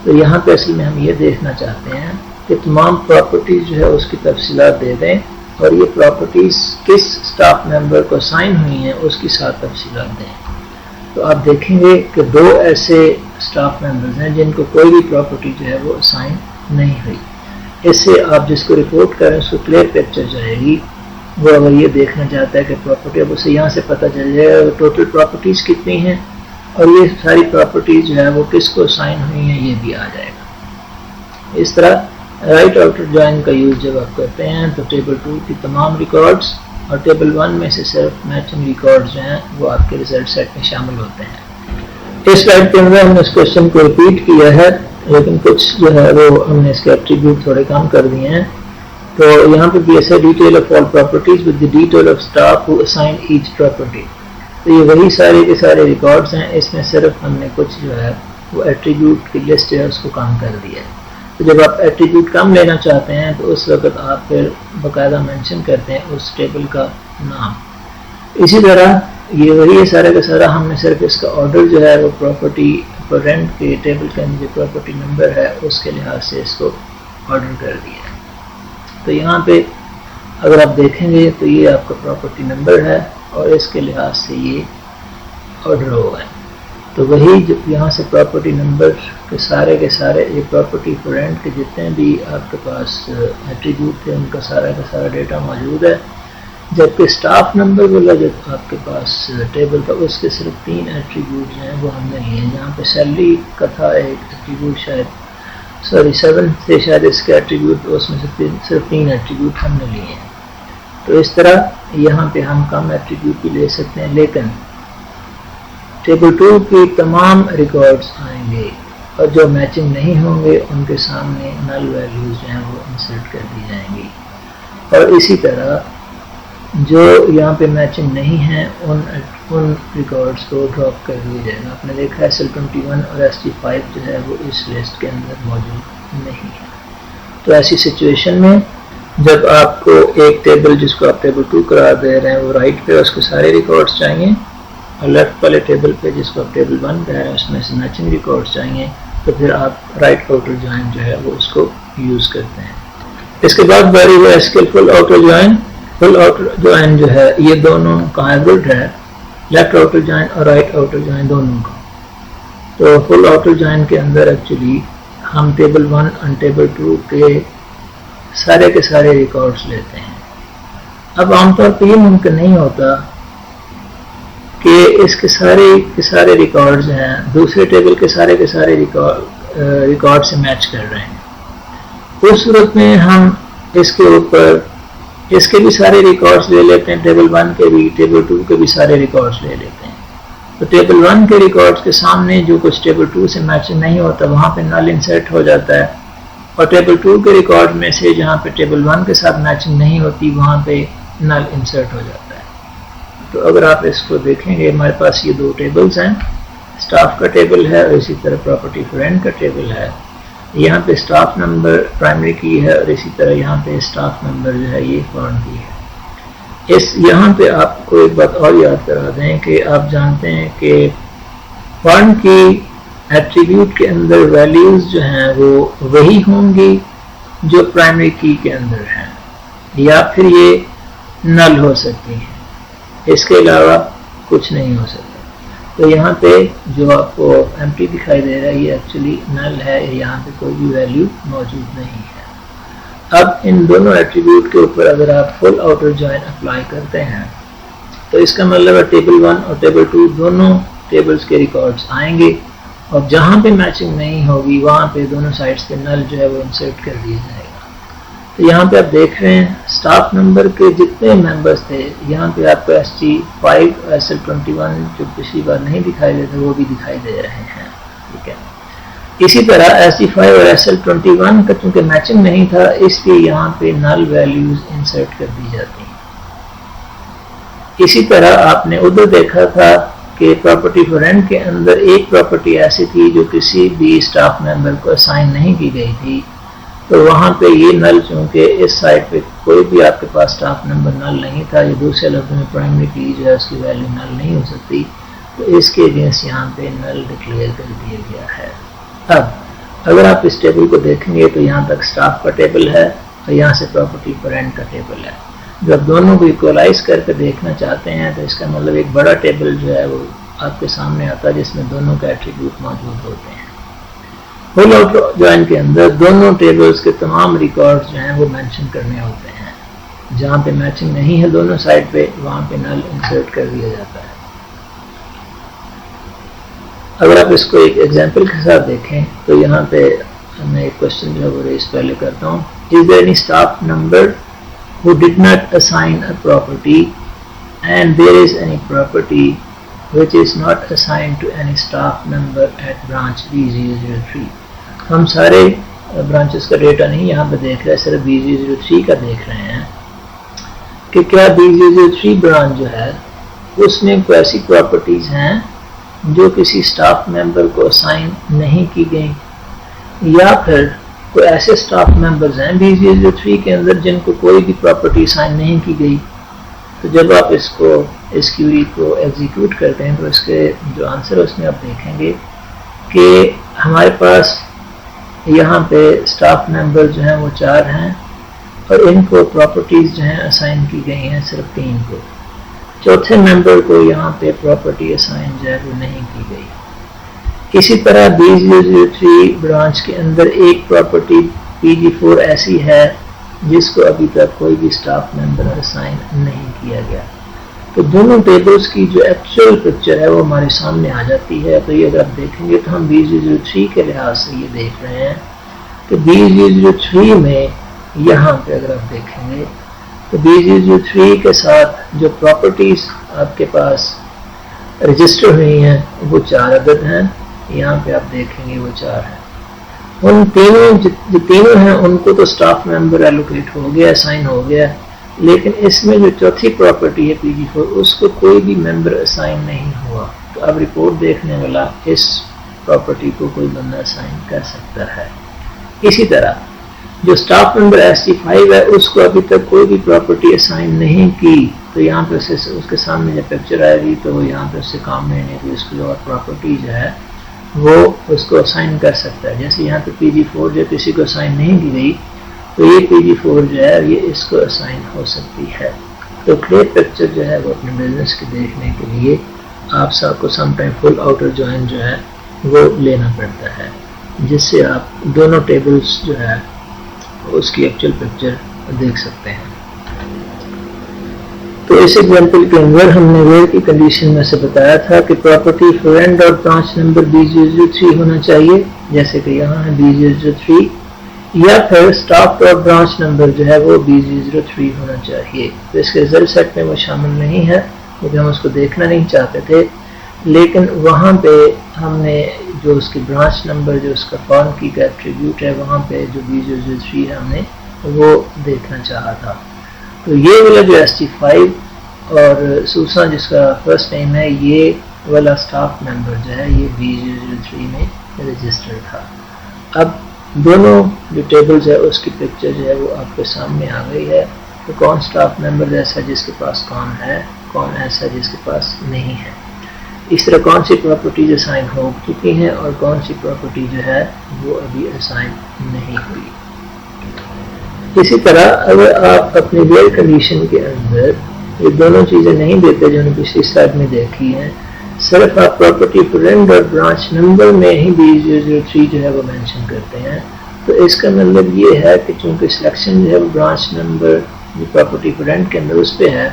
تو یہاں پہ اصل میں ہم یہ دیکھنا چاہتے ہیں کہ تمام پراپرٹیز جو ہے اس کی تفصیلات دے دیں، اور یہ پراپرٹیز کس اسٹاف ممبر کو اسائن ہوئی ہیں اس کی ساتھ تفصیلات دیں. تو آپ دیکھیں گے کہ دو ایسے اسٹاف ممبرز ہیں جن کو کوئی بھی پراپرٹی جو ہے وہ اسائن نہیں ہوئی. اس سے آپ جس کو رپورٹ کریں اس کو کلیئر پکچر جائے گی. وہ اگر یہ دیکھنا چاہتا ہے کہ پراپرٹی، اب اسے یہاں سے پتہ چل جائے گا ٹوٹل پراپرٹیز کتنی ہیں اور یہ ساری پراپرٹیز جو ہے وہ کس کو اسائن ہوئی ہیں یہ بھی آ جائے گا. اس طرح رائٹ آؤٹر جوائن کا یوز جب آپ کرتے ہیں تو ٹیبل 2 کی تمام ریکارڈز اور ٹیبل 1 میں سے صرف میچنگ ریکارڈز جو ہیں وہ آپ کے ریزلٹ سیٹ میں شامل ہوتے ہیں. اس سلائڈ کے اندر ہم نے اس کوشچن کو ریپیٹ کیا ہے، لیکن کچھ جو ہے وہ ہم نے اس کے ایٹریبیوٹ تھوڑے کم کر دیے ہیں. تو یہاں پہ بھی ایسا detail of all properties with the detail of staff who assign each property. تو یہ وہی سارے کے سارے ریکارڈز ہیں، اس میں صرف ہم نے کچھ جو ہے وہ ایٹریبیوٹ کی لسٹ ہے اس کو کم کر دیا ہے. تو جب آپ ایٹریبیوٹ کم لینا چاہتے ہیں تو اس وقت آپ پھر باقاعدہ مینشن کرتے ہیں اس ٹیبل کا نام. اسی طرح یہ وہی ہے سارا کا سارا، ہم نے صرف اس کا آرڈر جو ہے وہ پراپرٹی رینٹ کے ٹیبل کے اندر جو پراپرٹی نمبر ہے اس کے لحاظ سے اس کو آرڈر کر دیا ہے. تو یہاں پہ اگر آپ دیکھیں گے تو یہ آپ کا پراپرٹی نمبر ہے اور اس کے لحاظ سے یہ آرڈر ہوگا. تو وہی جو یہاں سے پراپرٹی نمبر کے سارے یہ پراپرٹی فور رینٹ کے جتنے بھی آپ کے پاس ایٹریبیوٹ تھے ان کا سارا ڈیٹا موجود ہے. جبکہ اسٹاف نمبر والا جو آپ کے پاس ٹیبل تھا اس کے صرف 3 ایٹریبیوٹ ہیں وہ ہم نے لیے ہیں. جہاں پہ سیلری کا تھا ایک ایٹریبیوٹ، 7 سے شاید اس کے ایٹریبیوٹ، اس میں سے صرف 3 ایٹریبیوٹ ہم نے لیے ہیں. تو اس طرح یہاں پہ ہم کم ایٹریبیوٹ بھی لے سکتے ہیں، لیکن ٹیبل 2 کی تمام ریکارڈز آئیں گے اور جو میچنگ نہیں ہوں گے ان کے سامنے نل ویلیوز جو ہیں وہ انسرٹ کر دی جائیں گی. اور اسی طرح جو یہاں پہ میچنگ نہیں ہیں ان ریکارڈز کو ڈراپ کر دیا جائے گا. آپ نے دیکھا ہے SL21 اور SG5 جو ہے وہ اس لسٹ کے اندر موجود نہیں ہے. تو ایسی سچویشن میں جب آپ کو ایک ٹیبل جس کو آپ ٹیبل 2 قرار دے رہے ہیں وہ رائٹ پہ اس کے سارے ریکارڈز چاہیے، اور لیفٹ والے ٹیبل پہ جس کو آپ ٹیبل 1 کہہ رہے ہیں اس میں سے میچنگ ریکارڈز چاہیے، تو پھر آپ رائٹ آؤٹر جوائن جو ہے وہ اس کو یوز کرتے ہیں. اس کے بعد باری ہوا اس کے full outer join. Full outer join جو ہے یہ دونوں کا ہائبرڈ ہے، لیفٹ آؤٹر جوائن اور رائٹ آؤٹر جوائن دونوں کا. تو فل آؤٹر جوائن کے اندر ایکچولی ہم ٹیبل 1 اور ٹیبل 2 کے سارے ریکارڈز لیتے ہیں. اب عام طور پہ یہ ممکن نہیں ہوتا کہ اس کے سارے ریکارڈز ہیں دوسرے ٹیبل کے سارے ریکارڈ سے میچ کر رہے ہیں. اس صورت میں ہم اس کے اوپر اس کے بھی سارے ریکارڈز لے لیتے ہیں، ٹیبل 1 کے بھی، ٹیبل 2 کے بھی سارے ریکارڈز لے لیتے ہیں. تو ٹیبل 1 کے ریکارڈز کے سامنے جو کچھ ٹیبل 2 سے میچنگ نہیں ہوتا وہاں پہ نل انسرٹ ہو جاتا ہے، اور ٹیبل 2 کے ریکارڈ میں سے جہاں پہ ٹیبل 1 کے ساتھ میچنگ نہیں ہوتی وہاں پہ نل انسرٹ ہو جاتا ہے. تو اگر آپ اس کو دیکھیں گے ہمارے پاس یہ 2 ٹیبلز ہیں، اسٹاف کا ٹیبل ہے اور اسی طرح پراپرٹی فرینڈ کا ٹیبل ہے. یہاں پہ اسٹاف نمبر پرائمری کی ہے اور اسی طرح یہاں پہ اسٹاف نمبر جو ہے یہ فارن کی ہے. یہاں پہ آپ کو ایک بات اور یاد کرا دیں کہ آپ جانتے ہیں کہ فارن کی ایٹریبیوٹ کے اندر ویلیوز جو ہیں وہ وہی ہوں گی جو پرائمری کی کے اندر ہیں، یا پھر یہ نل ہو سکتی ہیں، اس کے علاوہ کچھ نہیں ہو سکتا. تو یہاں پہ جو آپ کو ایمپٹی دکھائی دے رہا ہے یہ ایکچولی نل ہے، یہاں پہ کوئی بھی ویلیو موجود نہیں ہے. اب ان دونوں ایٹریبیوٹ کے اوپر اگر آپ فل آؤٹر جوائن اپلائی کرتے ہیں تو اس کا مطلب ہے ٹیبل 1 اور ٹیبل 2 دونوں ٹیبلز کے ریکارڈز آئیں گے اور جہاں پہ میچنگ نہیں ہوگی وہاں پہ دونوں سائڈس پہ نل جو ہے وہ انسرٹ کر دیا جائے گا. تو یہاں پہ آپ دیکھ رہے ہیں اسٹاف نمبر کے جتنے ممبرس تھے یہاں پہ آپ کو ST5 SL21 جو پچھلی بار نہیں دکھائی دے تھے وہ بھی دکھائی دے رہے ہیں. ٹھیک ہے. اسی طرح ST5 اور SL21 کا چونکہ میچنگ نہیں تھا اس لیے یہاں پہ نل ویلیوز انسرٹ کر دی جاتی ہیں. اسی طرح آپ نے ادھر دیکھا تھا کہ پراپرٹی فار رینٹ کے اندر ایک پراپرٹی ایسی تھی جو کسی بھی اسٹاف ممبر کو اسائن نہیں کی گئی تھی. تو وہاں پہ یہ نل چونکہ اس سائٹ پہ کوئی بھی آپ کے پاس اسٹاف نمبر نل نہیں تھا یا دوسرے لفظوں میں پرائمری کی جو ہے اس کی ویلیو نل نہیں ہو سکتی تو اس کے اگینسٹ یہاں پہ نل ڈکلیئر کر دیا گیا ہے. اب اگر آپ اس ٹیبل کو دیکھیں گے تو یہاں تک اسٹاف کا ٹیبل ہے اور یہاں سے پراپرٹی فار رینٹ کا ٹیبل ہے. جب دونوں کو ایکولائز کر کے دیکھنا چاہتے ہیں تو اس کا مطلب ایک بڑا ٹیبل جو ہے وہ آپ کے سامنے آتا ہے جس میں دونوں کا ایٹریبیوٹ موجود ہوتے ہیں. فل آؤٹر جوائن کے اندر دونوں ٹیبلز کے تمام ریکارڈز جو ہیں وہ مینشن کرنے ہوتے ہیں. جہاں پہ میچنگ نہیں ہے دونوں سائڈ پہ وہاں پہ نل انسرٹ کر دیا جاتا ہے. اگر آپ اس کو ایک ایگزامپل کے ساتھ دیکھیں تو یہاں پہ میں ایک کوشچن جو ہے وہ ریز پہلے کرتا ہوں. Is there any staff member who did not assign a property and there is any property which is not assigned to any staff member at branch B003. ہم سارے برانچز کا ڈیٹا نہیں یہاں پہ دیکھ رہے صرف B003 کا دیکھ رہے ہیں کہ کیا B003 برانچ جو ہے اس میں کوئی ایسی پراپرٹیز ہیں جو کسی اسٹاف ممبر کو اسائن نہیں کی گئی یا پھر کوئی ایسے اسٹاف ممبرز ہیں B003 کے اندر جن کو کوئی بھی پراپرٹی اسائن نہیں کی گئی. تو جب آپ اس کیوری کو ایگزیکیوٹ کرتے ہیں تو اس کے جو آنسر اس میں آپ دیکھیں گے کہ ہمارے پاس یہاں پہ اسٹاف ممبر جو ہیں وہ 4 ہیں اور ان کو پراپرٹیز جو ہیں اسائن کی گئی ہیں صرف 3 کو. چوتھے ممبر کو یہاں پہ پراپرٹی اسائن جو ہے وہ نہیں کی گئی. اسی طرح B003 برانچ کے اندر ایک پراپرٹی PG4 ایسی ہے جس کو ابھی تک کوئی بھی اسٹاف ممبر اسائن نہیں کیا گیا. تو دونوں ٹیبلز کی جو ایکچوئل پکچر ہے وہ ہمارے سامنے آ جاتی ہے. تو یہ اگر آپ دیکھیں گے تو ہم B003 کے لحاظ سے یہ دیکھ رہے ہیں کہ B003 میں یہاں پہ اگر آپ دیکھیں گے تو B003 کے ساتھ جو پراپرٹیز آپ کے پاس رجسٹر ہوئی ہیں وہ 4 عدد ہیں. یہاں پہ آپ دیکھیں گے وہ 4 ہیں. ان تینوں جو تینوں ہیں ان کو تو اسٹاف ممبر ایلوکیٹ ہو گیا اسائن ہو گیا لیکن اس میں جو چوتھی پراپرٹی ہے PG4 اس کو کوئی بھی ممبر اسائن نہیں ہوا. تو اب رپورٹ دیکھنے والا اس پراپرٹی کو کوئی بندہ اسائن کر سکتا ہے. اسی طرح جو اسٹاف ممبر ST5 ہے اس کو ابھی تک کوئی بھی پراپرٹی اسائن نہیں کی تو یہاں پہ اس کے سامنے جب پکچر آئے گی تو وہ یہاں پہ اس سے کام لینے کی اس کی اور پراپرٹی جو ہے وہ اس کو اسائن کر سکتا ہے. جیسے یہاں پہ PG4 جو کسی کو اسائن نہیں کی گئی تو یہ PG4 جو ہے یہ اس کو اسائن ہو سکتی ہے. تو کلیئر پکچر جو ہے وہ اپنے بزنس کے دیکھنے کے لیے آپ سب کو some time full outer join جو ہے وہ لینا پڑتا ہے جس سے آپ دونوں ٹیبلز جو ہے اس کی ایکچوئل پکچر دیکھ سکتے ہیں. تو اس ایگزامپل کے اندر ہم نے ویئر کی کنڈیشن میں سے بتایا تھا کہ پراپرٹی فرینڈ اور برانچ نمبر B003 ہونا چاہیے جیسے کہ یہاں ہے B003 یا پھر اسٹاف اور برانچ نمبر جو ہے وہ B003 ہونا چاہیے. تو اس کے ریزلٹ سیٹ میں وہ شامل نہیں ہے کیونکہ ہم اس کو دیکھنا نہیں چاہتے تھے لیکن وہاں پہ ہم نے جو اس کی برانچ نمبر جو اس کا فارم کی کا ایٹریبیوٹ ہے وہاں پہ جو B003 ہے ہم نے وہ دیکھنا چاہا تھا. تو یہ والا جو ST5 اور سوسان جس کا فرسٹ نیم ہے یہ والا اسٹاف ممبر جو ہے یہ B003 میں رجسٹر تھا. اب دونوں جو ٹیبلز ہے اس کی پکچر جو ہے وہ آپ کے سامنے آ گئی ہے. تو کون اسٹاف ممبر ایسا جس کے پاس کام ہے کون ایسا جس کے پاس نہیں ہے. اس طرح کون سی پراپرٹیز اسائن ہو چکی ہیں اور کون سی پراپرٹی جو ہے وہ ابھی اسائن نہیں ہوئی. اسی طرح اگر آپ اپنی ویئر کنڈیشن کے اندر یہ دونوں چیزیں نہیں دیتے جو ہم نے پچھلی سلائیڈ میں دیکھی ہیں صرف آپ پراپرٹی فرینڈ اور برانچ نمبر میں ہی B003 جو ہے وہ مینشن کرتے ہیں تو اس کا مطلب یہ ہے کہ چونکہ سلیکشن جو ہے وہ برانچ نمبر جو پراپرٹی فرینڈ کے اندر اس پہ ہے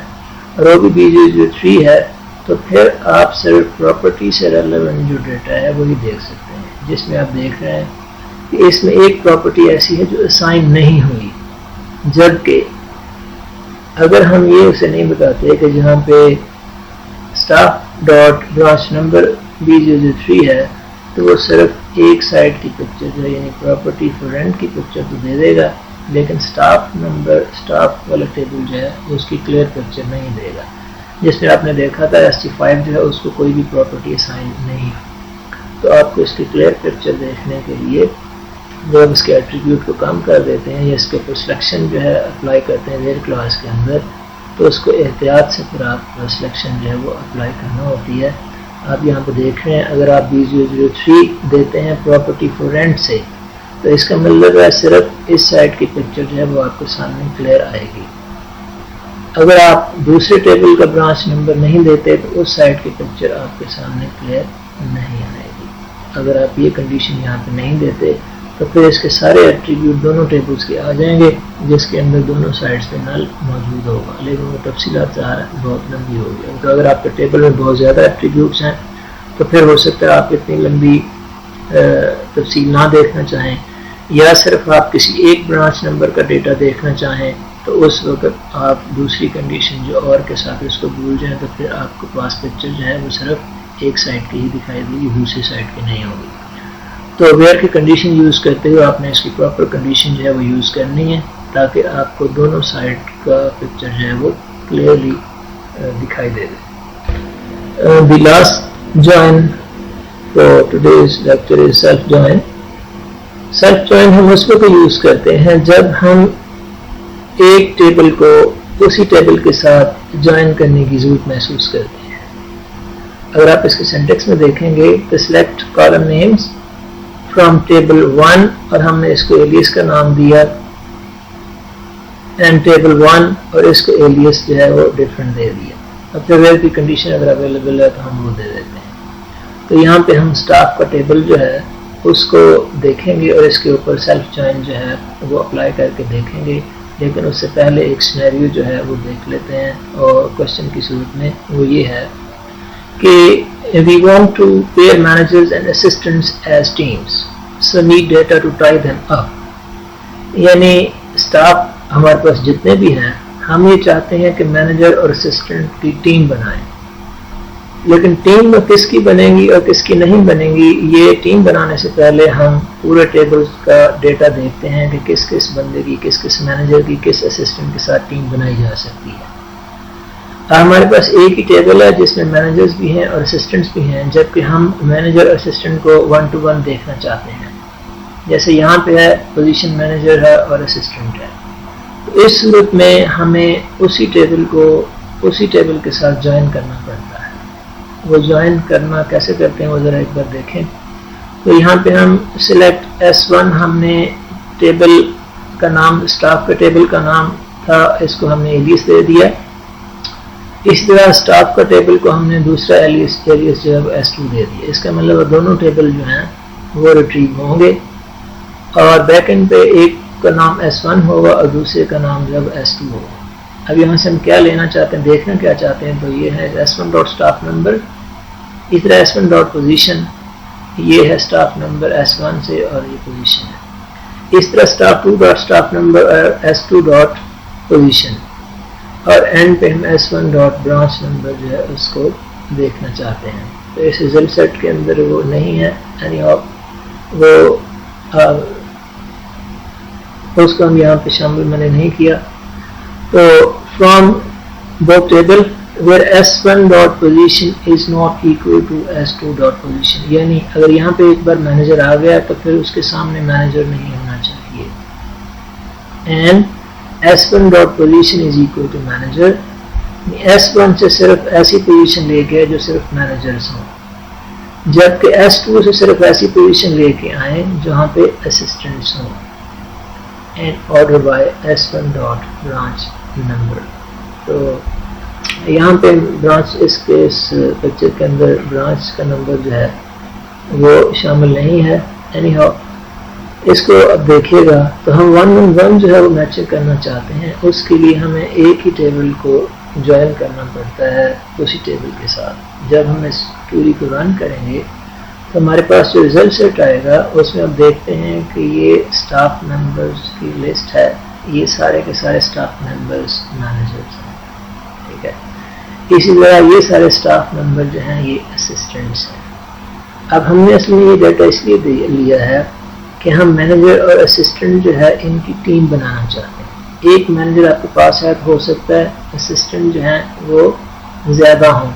اور وہ بھی B003 ہے تو پھر آپ صرف پراپرٹی سے ریلیونٹ جو ڈیٹا ہے وہی دیکھ سکتے ہیں، جس میں آپ دیکھ رہے ہیں کہ اس میں ایک پراپرٹی ایسی ہے جو اسائن نہیں ہوئی، جبکہ اگر ہم یہ اسے نہیں بتاتے کہ جہاں پہ staff dot branch number B003 ہے تو وہ صرف ایک سائٹ کی پکچر جو ہے یعنی پراپرٹی فور رینٹ کی پکچر تو دے دے گا، لیکن اسٹاف نمبر اسٹاف والا ٹیبل جو ہے اس کی کلیئر پکچر نہیں دے گا، جس میں آپ نے دیکھا تھا ST5 جو ہے اس کو کوئی بھی پراپرٹی اسائن نہیں۔ تو آپ کو اس کی کلیئر پکچر دیکھنے کے لیے جب اس کے ایٹریبیوٹ کو کم کر دیتے ہیں یا اس کے اوپر سلیکشن جو ہے اپلائی کرتے ہیں ویئر کلاس کے اندر، تو اس کو احتیاط سے پھر آپ سلیکشن جو ہے وہ اپلائی کرنا ہوتی ہے۔ آپ یہاں پہ دیکھ رہے ہیں اگر آپ B003 دیتے ہیں پراپرٹی فور رینٹ سے تو اس کا مطلب ہے صرف اس سائٹ کی پکچر جو ہے وہ آپ کے سامنے کلیئر آئے گی۔ اگر آپ دوسرے ٹیبل کا برانچ نمبر نہیں دیتے تو اس سائٹ کی پکچر آپ کے سامنے کلیئر نہیں آئے گی۔ اگر آپ یہ کنڈیشن یہاں پہ نہیں دیتے تو پھر اس کے سارے ایٹریبیوٹ دونوں ٹیبلز کے آ جائیں گے جس کے اندر دونوں سائڈز پہ نل موجود ہوگا، لیکن وہ تفصیلات بہت لمبی ہوگی۔ تو اگر آپ کے ٹیبل میں بہت زیادہ ایٹریبیوٹس ہیں تو پھر ہو سکتا ہے آپ اتنی لمبی تفصیل نہ دیکھنا چاہیں، یا صرف آپ کسی ایک برانچ نمبر کا ڈیٹا دیکھنا چاہیں تو اس وقت آپ دوسری کنڈیشن جو اور کے ساتھ اس کو بھول جائیں تو پھر آپ کے پاس پکچر جو ہے وہ صرف ایک سائٹ کی ہی دکھائی دے گی، دوسری سائٹ کی نہیں ہوگی۔ تو ویئر کی کنڈیشن یوز کرتے ہوئے آپ نے اس کی پراپر کنڈیشن جو ہے وہ یوز کرنی ہے تاکہ آپ کو دونوں سائٹ کا پکچر جو ہے وہ کلیئرلی دکھائی دے دے۔ The last join for today's lecture is self join. Self join ہم اس وقت یوز کرتے ہیں جب ہم ایک ٹیبل کو اسی ٹیبل کے ساتھ جوائن کرنے کی ضرورت محسوس کرتے ہیں۔ اگر آپ اس کے سینٹیکس میں دیکھیں گے تو select column names from table 1 اور ہم نے اس کو ایلیس کا نام دیا اینڈ ٹیبل 1 اور اس کو ایلیس جو ہے وہ ڈفرنٹ دے دیا۔ اب پھر ویئر کی کنڈیشن اگر اویلیبل ہے تو ہم وہ دے دیتے ہیں۔ تو یہاں پہ ہم اسٹاف کا ٹیبل جو ہے اس کو دیکھیں گے اور اس کے اوپر سیلف جوائن جو ہے وہ اپلائی کر کے دیکھیں گے، لیکن اس سے پہلے ایک سینیریو جو ہے وہ دیکھ لیتے ہیں اور کوشچن کی صورت میں وہ یہ ہے کہ we want to pair managers and assistants as teams so need data to tie them up، یعنی اسٹاف ہمارے پاس جتنے بھی ہیں ہم یہ چاہتے ہیں کہ مینیجر اور اسسٹنٹ کی ٹیم بنائیں، لیکن ٹیم میں کس کی بنے گی اور کس کی نہیں بنے گی یہ ٹیم بنانے سے پہلے ہم پورے ٹیبل کا ڈیٹا دیکھتے ہیں کہ کس کس بندے کی کس کس مینیجر کی کس اسسٹنٹ کے ساتھ ٹیم بنائی جا سکتی ہے۔ ہمارے پاس ایک ہی ٹیبل ہے جس میں مینیجرز بھی ہیں اور اسسٹنٹس بھی ہیں، جبکہ ہم مینیجر اور اسسٹنٹ کو 1 to 1 دیکھنا چاہتے ہیں، جیسے یہاں پہ ہے پوزیشن مینیجر ہے اور اسسٹنٹ ہے۔ تو اس صورت میں ہمیں اسی ٹیبل کے ساتھ جوائن کرنا پڑتا ہے۔ وہ جوائن کرنا کیسے کرتے ہیں وہ ذرا ایک بار دیکھیں۔ تو یہاں پہ ہم سلیکٹ S1 ہم نے ٹیبل کا نام اسٹاف کا ٹیبل کا نام تھا، اس کو ہم نے ایلیس دے دیا۔ اسی طرح اسٹاف کا ٹیبل کو ہم نے دوسرا ایلیس جو ہے وہ S2 دے دیا۔ اس کا مطلب دونوں ٹیبل جو ہیں وہ ریٹریو ہوں گے اور بیک اینڈ پہ ایک کا نام S1 ہوگا اور دوسرے کا نام جو ہے S2 ہوگا۔ اب یہاں سے ہم کیا لینا چاہتے ہیں، دیکھنا کیا چاہتے ہیں، تو یہ ہے S1 ڈاٹ اسٹاف نمبر، اس طرح S1 ڈاٹ پوزیشن، یہ ہے اسٹاف نمبر S1 سے اور یہ پوزیشن ہے، اس طرح اسٹاف 2 ڈاٹ اسٹاف نمبر اور S2 ڈاٹ پوزیشن، اور اینڈ پہ ہم S1 ڈاٹ برانچ نمبر جو ہے اس کو دیکھنا چاہتے ہیں۔ تو اس ریزلٹ سیٹ کے اندر وہ نہیں ہے، یعنی وہ اس کو ہم یہاں پہ شامل میں نے نہیں کیا۔ تو from both table where S1 dot position is not equal to S2 dot position، یعنی اگر یہاں پہ ایک بار مینیجر آ گیا تو پھر اس کے سامنے مینیجر نہیں ہونا چاہیے، and S1 dot position is equal to manager، S1 سے صرف ایسی پوزیشن لے کے جو صرف مینیجرز ہوں، جبکہ S2 سے صرف ایسی پوزیشن لے کے آئیں جہاں پہ اسسٹنٹس ہوں، and order by S1 dot branch number۔ تو یہاں پہ برانچ اس پکچر کے اندر برانچ کا نمبر جو ہے وہ شامل نہیں ہے، اینی ہاؤ اس کو اب دیکھیے گا تو ہم 1 on 1 جو ہے وہ میچنگ کرنا چاہتے ہیں، اس کے لیے ہمیں ایک ہی ٹیبل کو جوائن کرنا پڑتا ہے اسی ٹیبل کے ساتھ. جب ہم اس کیوری کو رن کریں گے تو ہمارے پاس جو ریزلٹ سیٹ آئے گا اس میں آپ دیکھتے ہیں کہ یہ اسٹاف ممبرس کی لسٹ ہے. یہ سارے کے سارے اسٹاف ممبرس مینیجرس ہیں. ٹھیک ہے. اسی طرح یہ سارے اسٹاف ممبر جو ہیں یہ اسسٹنٹس ہیں. اب ہم نے اصل میں یہ ڈیٹا اس لیے لیا ہے کہ ہم مینیجر اور اسسٹنٹ جو ہے ان کی ٹیم بنانا چاہتے ہیں. ایک مینیجر آپ کے پاس ہے تو ہو سکتا ہے اسسٹنٹ جو ہیں وہ زیادہ ہوں.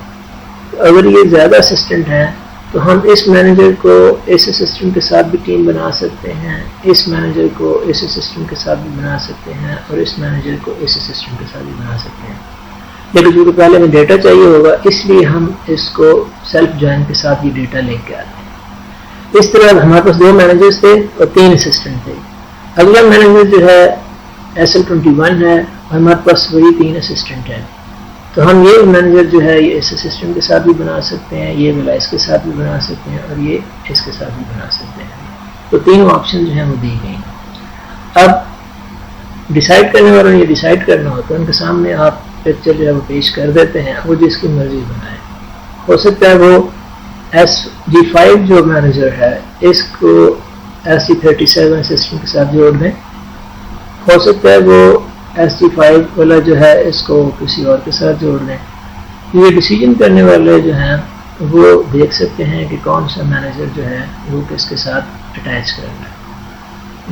اگر یہ زیادہ اسسٹنٹ ہیں تو ہم اس مینیجر کو اس اسسٹنٹ کے ساتھ بھی ٹیم بنا سکتے ہیں, اس مینیجر کو اس اسسٹنٹ کے ساتھ بھی بنا سکتے ہیں, اور اس مینیجر کو اس اسسٹنٹ کے ساتھ بھی بنا سکتے ہیں. لیکن چونکہ پہلے ہمیں ڈیٹا چاہیے ہوگا اس لیے ہم اس کو سیلف جوائن کے ساتھ یہ ڈیٹا لے کے آتے ہیں. اس طرح ہمارے پاس 2 مینیجرز تھے اور 3 اسسٹنٹ تھے. اگلا مینیجر جو ہے SL21 ہے اور ہمارے پاس وہی 3 اسسٹنٹ ہیں. تو ہم یہ مینیجر جو ہے یہ اس اسسٹنٹ کے ساتھ بھی بنا سکتے ہیں, یہ والا اس کے ساتھ بھی بنا سکتے ہیں, اور یہ اس کے ساتھ بھی بنا سکتے ہیں. تو تینوں آپشن جو ہیں وہ دی گئی. اب ڈیسائیڈ کرنے والوں نے یہ ڈیسائیڈ کرنا ہوتا ہے, ان کے سامنے آپ پکچر جو ہے وہ پیش کر دیتے ہیں, وہ جس کی مرضی بنائے. ہو سکتا ہے وہ SG5 جو مینیجر ہے اس کو SG37 اسسٹنٹ کے ساتھ جوڑ دیں. ہو سکتا ہے وہ SG5 والا جو ہے اس کو کسی اور کے ساتھ جوڑ دیں. یہ ڈیسیجن کرنے والے جو ہیں وہ دیکھ سکتے ہیں کہ کون سا مینیجر جو ہے وہ کس کے ساتھ اٹیچ کرنا ہے.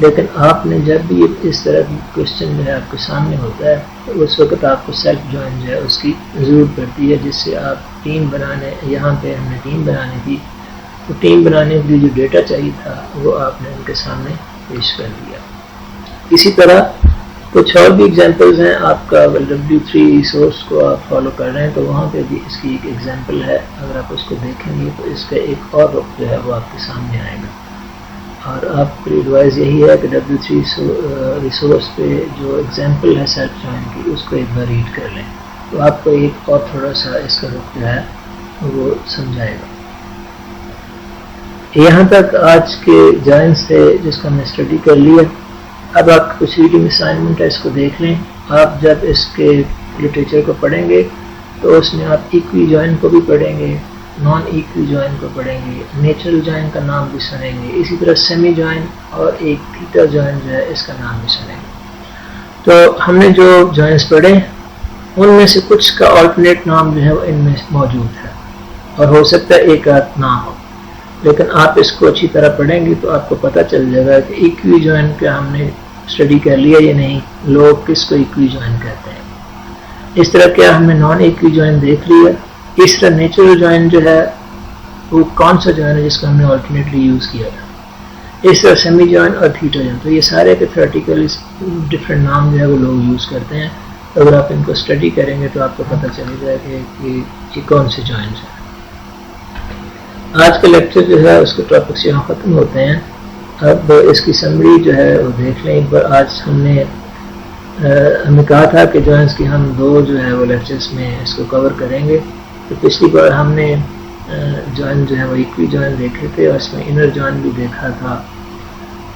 لیکن آپ نے جب بھی اس طرح کی کوشچن جو ہے آپ کے سامنے ہوتا ہے تو اس وقت آپ کو سیلف جوائن جو ہے اس کی ضرورت پڑتی ہے, جس سے آپ ٹیم بنانے, یہاں پہ ہم نے ٹیم بنانی تھی تو ٹیم بنانے کے لیے جو ڈیٹا چاہیے تھا وہ آپ نے ان کے سامنے پیش کر دیا. اسی طرح کچھ اور بھی ایگزامپلز ہیں. آپ کا W3 ریسورس کو آپ فالو کر رہے ہیں تو وہاں پہ بھی اس کی ایک ایگزامپل ہے. اگر آپ اس کو دیکھیں گے تو اس کا ایک اور رخ جو ہے وہ آپ کے سامنے آئے گا. اور آپ کی ایڈوائز یہی ہے کہ W3 ریسورس پہ جو ایگزامپل ہے سیلف جوائن کی اس کو ایک بار ریڈ کر لیں تو آپ کو ایک اور تھوڑا سا اس کا رخ جو ہے وہ سمجھائے گا. یہاں تک آج کے جوائنس تھے جس کو ہم نے اسٹڈی کر لیا. اب آپ کچھ ریڈنگ اسائنمنٹ ہے, اس کو دیکھ لیں. آپ جب اس کے لٹریچر کو پڑھیں گے تو اس میں آپ ایکوی جوائن کو بھی پڑھیں گے, نان ایکوی جوائن کو پڑھیں گے, نیچرل جوائن کا نام بھی سنیں گے, اسی طرح سیمی جوائن اور ایک تھیٹا جوائن جو ہے اس کا نام بھی سنیں گے. تو ہم نے جو جوائنس پڑھے ان میں سے کچھ کا آلٹرنیٹ نام جو ہے وہ ان میں موجود ہے اور ہو سکتا ہے ایک آدھ نہ ہو, لیکن آپ اس کو اچھی طرح پڑھیں گے تو آپ کو پتہ چل جائے گا کہ ایکوی جوائن کا ہم نے اسٹڈی کر لیا یا نہیں, لوگ کس کو ایکوی جوائن کہتے ہیں. اس طرح کیا ہم نے نان ایکوی جوائن دیکھ لیا. اس طرح نیچرل جوائن جو ہے وہ کون سا جوائن ہے جس کو ہم نے آلٹرنیٹلی یوز کیا تھا. اس طرح سیمی جوائن اور تھیٹا جوائن, تو یہ سارے کے تھیوریٹیکل ڈفرینٹ نام جو ہے وہ لوگ یوز کرتے ہیں. اگر آپ ان کو اسٹڈی کریں گے تو آپ کو پتہ چل جائے گا کہ یہ کون سے جوائنس ہیں. آج کا لیکچر جو ہے اس کے ٹاپکس یہاں ختم ہوتے ہیں. اب اس کی سمری جو ہے وہ دیکھ لیں ایک بار. آج ہمیں کہا تھا کہ جوائنس کی ہم 2 جو ہے وہ لیکچرز میں اس کو کور کریں گے. تو پچھلی بار ہم نے جوائن جو ہے وہ ایکوی جوائن دیکھے تھے اور اس میں انر جوائن بھی دیکھا تھا,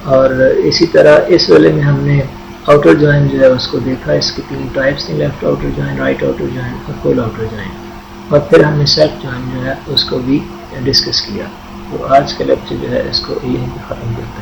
اور اسی طرح اس والے میں ہم نے آؤٹر جوائن جو ہے اس کو دیکھا. اس کی 3 ٹائپس تھیں, left outer join, right outer join اور فل آؤٹر جوائن. اور پھر ہم نے سیلف جوائن جو ہے اس کو بھی ڈسکس کیا. تو آج کا لیکچر جو ہے اس کو یہیں پہ ختم کرتے ہیں.